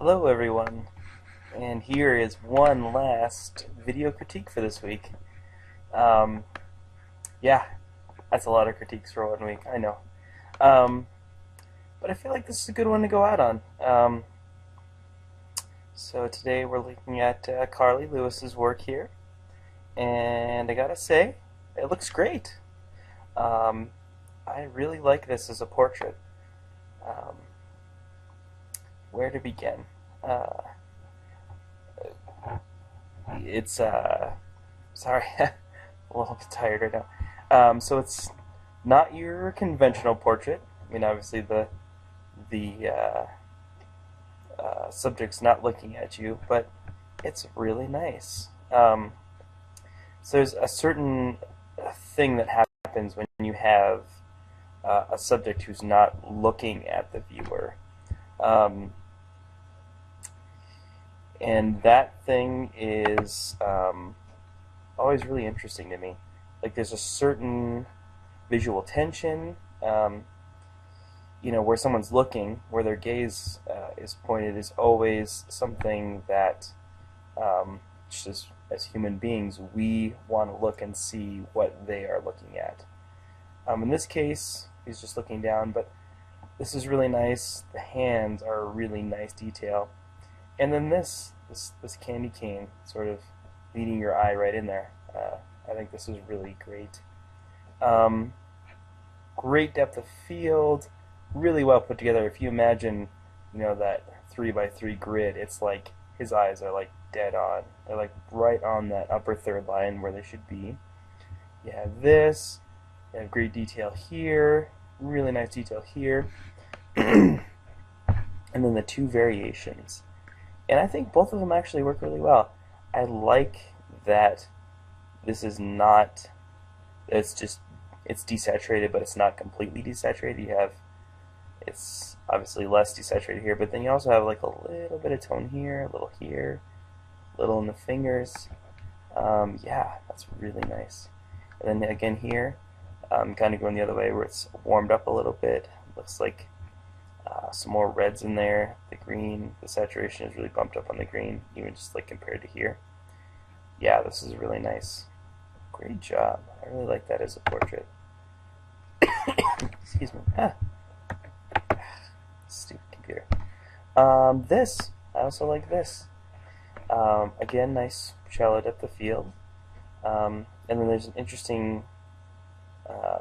Hello everyone, and here is one last video critique for this week. Um, yeah, that's a lot of critiques for 1 week, I know. Um, but I feel like this is a good one to go out on. So today we're looking at Carly Lewis's work here, and I gotta say, it looks great. Um, I really like this as a portrait. Um, where to begin? Uh, it's sorry, a little bit tired right now. So it's not your conventional portrait. I mean, obviously the subject's not looking at you, but it's really nice. So there's a certain thing that happens when you have a subject who's not looking at the viewer. Um, and that thing is always really interesting to me. Like there's a certain visual tension, where someone's looking, where their gaze is pointed, is always something that, just as human beings, we want to look and see what they are looking at. In this case, he's just looking down, but this is really nice. The hands are a really nice detail. And then this candy cane sort of leading your eye right in there. I think this is really great. Great depth of field, really well put together. If you imagine, that 3x3 grid, it's like his eyes are like dead on. They're like right on that upper third line where they should be. You have this. You have great detail here. Really nice detail here. And then the two variations. And I think both of them actually work really well. I like that this is not, it's desaturated, but it's not completely desaturated. It's obviously less desaturated here, but then you also have like a little bit of tone here, a little here, a little in the fingers. Yeah, that's really nice. And then again here, kind of going the other way where it's warmed up a little bit. Looks like some more reds in there. The green, the saturation is really bumped up on the green, even just like compared to here. Yeah, this is really nice. Great job. I really like that as a portrait. Excuse me. Stupid computer. I also like this. Again, nice shallow depth of field. And then there's an interesting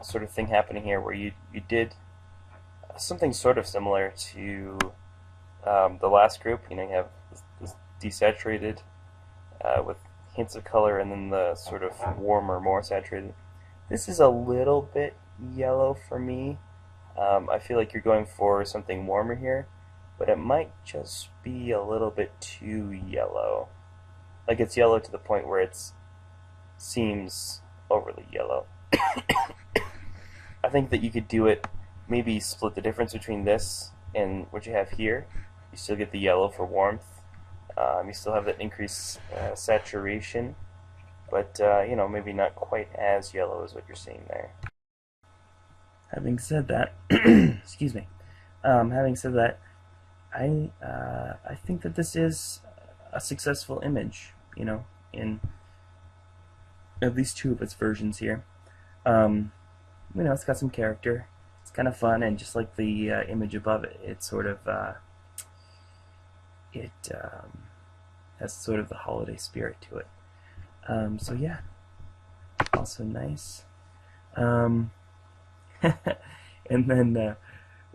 sort of thing happening here where you did something sort of similar to the last group. You have this desaturated with hints of color, and then the sort of warmer, more saturated. This is a little bit yellow for me. I feel like you're going for something warmer here, but it might just be a little bit too yellow. Like it's yellow to the point where it seems overly yellow. I think that you could do it, maybe split the difference between this and what you have here. You still get the yellow for warmth. You still have that increased saturation, but maybe not quite as yellow as what you're seeing there. Having said that, excuse me. Having said that, I think that this is a successful image. In at least two of its versions here. It's got some character. It's kind of fun, and just like the image above it, it's sort of has sort of the holiday spirit to it. So yeah, also nice. And then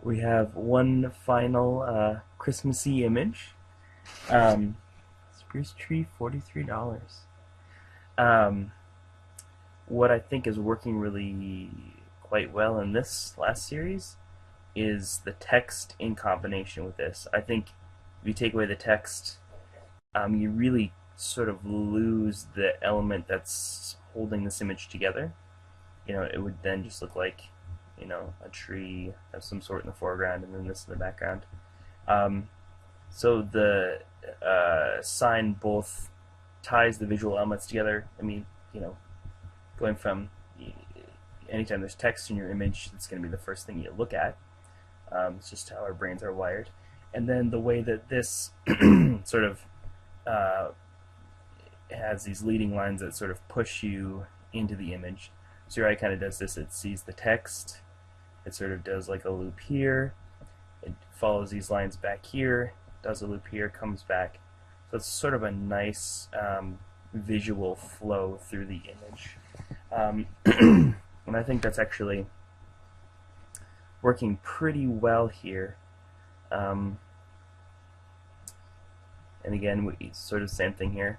we have one final Christmassy image. Spruce tree, $43. What I think is working really quite well in this last series is the text in combination with this. I think if you take away the text, you really sort of lose the element that's holding this image together. It would then just look like, a tree of some sort in the foreground and then this in the background. So the sign both ties the visual elements together. I mean, going from anytime there's text in your image, it's going to be the first thing you look at. It's just how our brains are wired. And then the way that this sort of uh, has these leading lines that sort of push you into the image. So your eye kind of does this, it sees the text, it sort of does like a loop here, it follows these lines back here, does a loop here, comes back. So it's sort of a nice visual flow through the image. And I think that's actually working pretty well here. And again, sort of same thing here.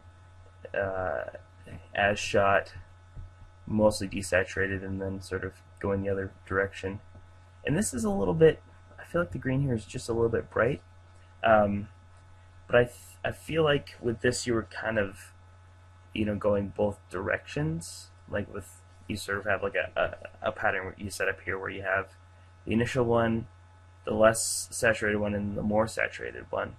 As shot, mostly desaturated, and then sort of going the other direction. And this is a little bit, I feel like the green here is just a little bit bright. But I feel like with this you were kind of, going both directions. Like with, you sort of have like a pattern where you set up here where you have the initial one, the less saturated one, and the more saturated one.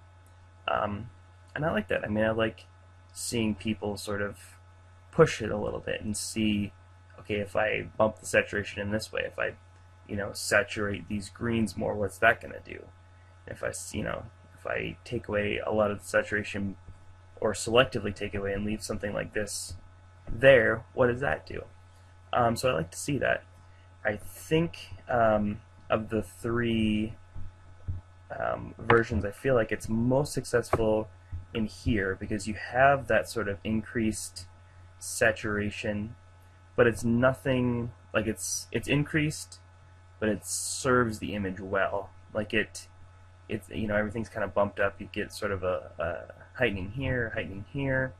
And I like that. I mean, I like seeing people sort of push it a little bit and see, okay, if I bump the saturation in this way, if I, saturate these greens more, what's that going to do? If I take away a lot of the saturation, or selectively take away and leave something like this there, what does that do? So I like to see that. I think of the three versions, I feel like it's most successful in here because you have that sort of increased saturation, but it's nothing like it's increased, but it serves the image well. Like it's everything's kind of bumped up. You get sort of a heightening here,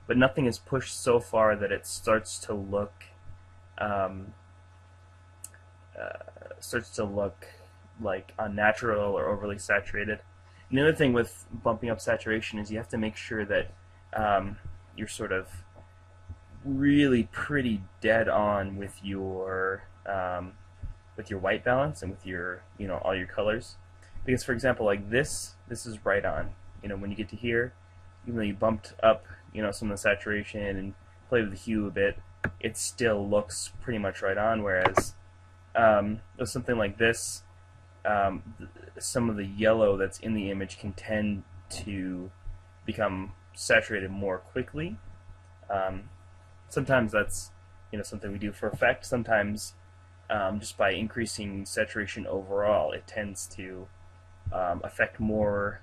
but nothing is pushed so far that it starts to look like unnatural or overly saturated. And the other thing with bumping up saturation is you have to make sure that you're sort of really pretty dead on with your white balance and with your all your colors. Because for example, like this is right on. When you get to here, even though you bumped up some of the saturation and played with the hue a bit, it still looks pretty much right on. Whereas with something like this, some of the yellow that's in the image can tend to become saturated more quickly. Sometimes that's something we do for effect. Sometimes just by increasing saturation overall, it tends to affect more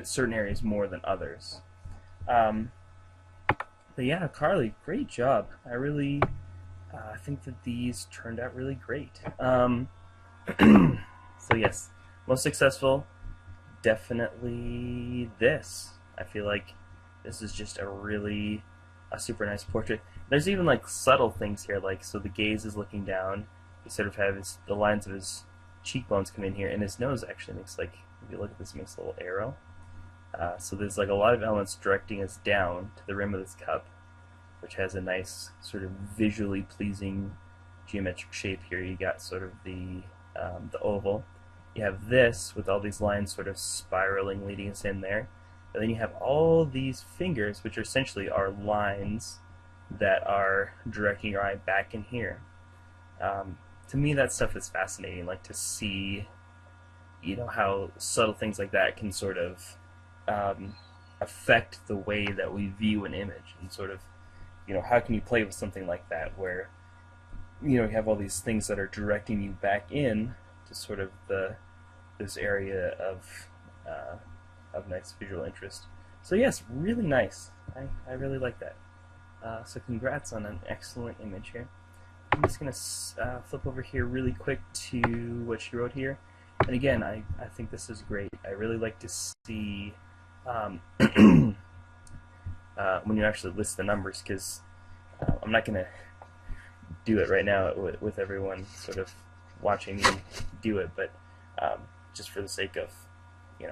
certain areas more than others. But yeah, Carly, great job. I really think that these turned out really great. So yes, most successful, definitely this. I feel like this is just a super nice portrait. There's even like subtle things here, like so the gaze is looking down. You sort of have the lines of his cheekbones come in here, and his nose actually makes like, if you look at this, makes a little arrow. So there's like a lot of elements directing us down to the rim of this cup, which has a nice sort of visually pleasing geometric shape here. You got sort of the oval. You have this with all these lines sort of spiraling, leading us in there. And then you have all these fingers, which are essentially are lines that are directing your eye back in here. To me, that stuff is fascinating. Like to see, how subtle things like that can sort of affect the way that we view an image, and sort of, how can you play with something like that where, you have all these things that are directing you back in to sort of this area of nice visual interest. So yes, really nice. I really like that. So congrats on an excellent image here. I'm just going to flip over here really quick to what she wrote here. And again, I think this is great. I really like to see when you actually list the numbers, because I'm not going to do it right now with everyone sort of watching me do it, but just for the sake of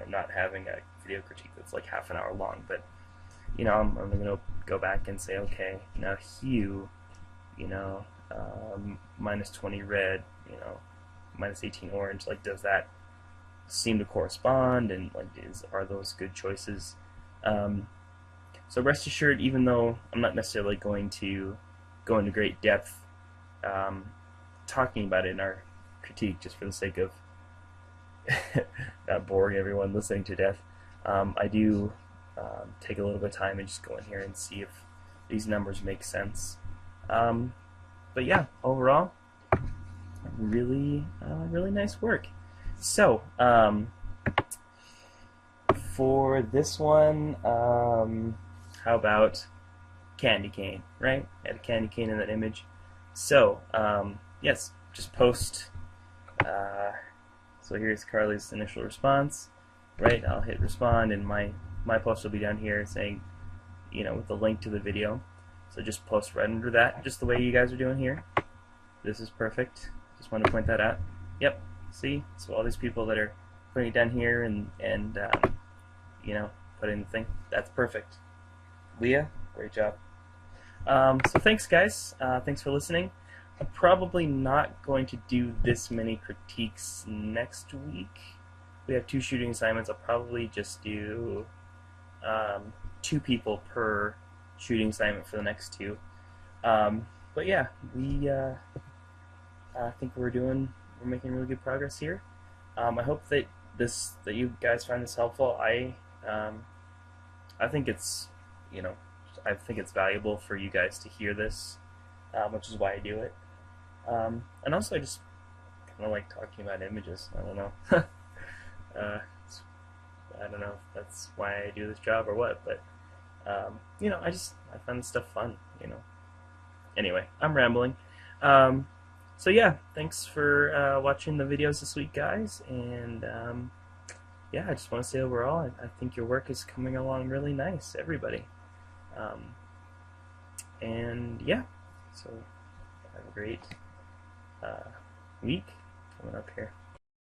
not having a video critique that's like half an hour long. But I'm going to go back and say, okay, now hue, minus 20 red, minus 18 orange, like does that seem to correspond, and like are those good choices? So rest assured, even though I'm not necessarily going to go into great depth talking about it in our critique, just for the sake of not boring everyone listening to death, I do take a little bit of time and just go in here and see if these numbers make sense. But yeah, overall, really, really nice work. So, for this one, how about candy cane, right? Add a candy cane in that image. So, yes, just post. So here's Carly's initial response, right? I'll hit respond, and my post will be down here saying, with the link to the video. So just post right under that, just the way you guys are doing here. This is perfect. Just want to point that out. Yep. See? So all these people that are putting it down here and putting the thing. That's perfect. Leah, great job. So thanks, guys. Thanks for listening. I'm probably not going to do this many critiques next week. We have 2 shooting assignments. I'll probably just do 2 people per shooting assignment for the next 2. But yeah, I think we're making really good progress here. I hope that you guys find this helpful. I think it's I think it's valuable for you guys to hear this, which is why I do it. And also, I just kind of like talking about images. I don't know. I don't know if that's why I do this job or what, but I find this stuff fun. Anyway, I'm rambling. So yeah, thanks for watching the videos this week, guys, and yeah, I just want to say overall, I think your work is coming along really nice, everybody. And yeah, so have a great week coming up here.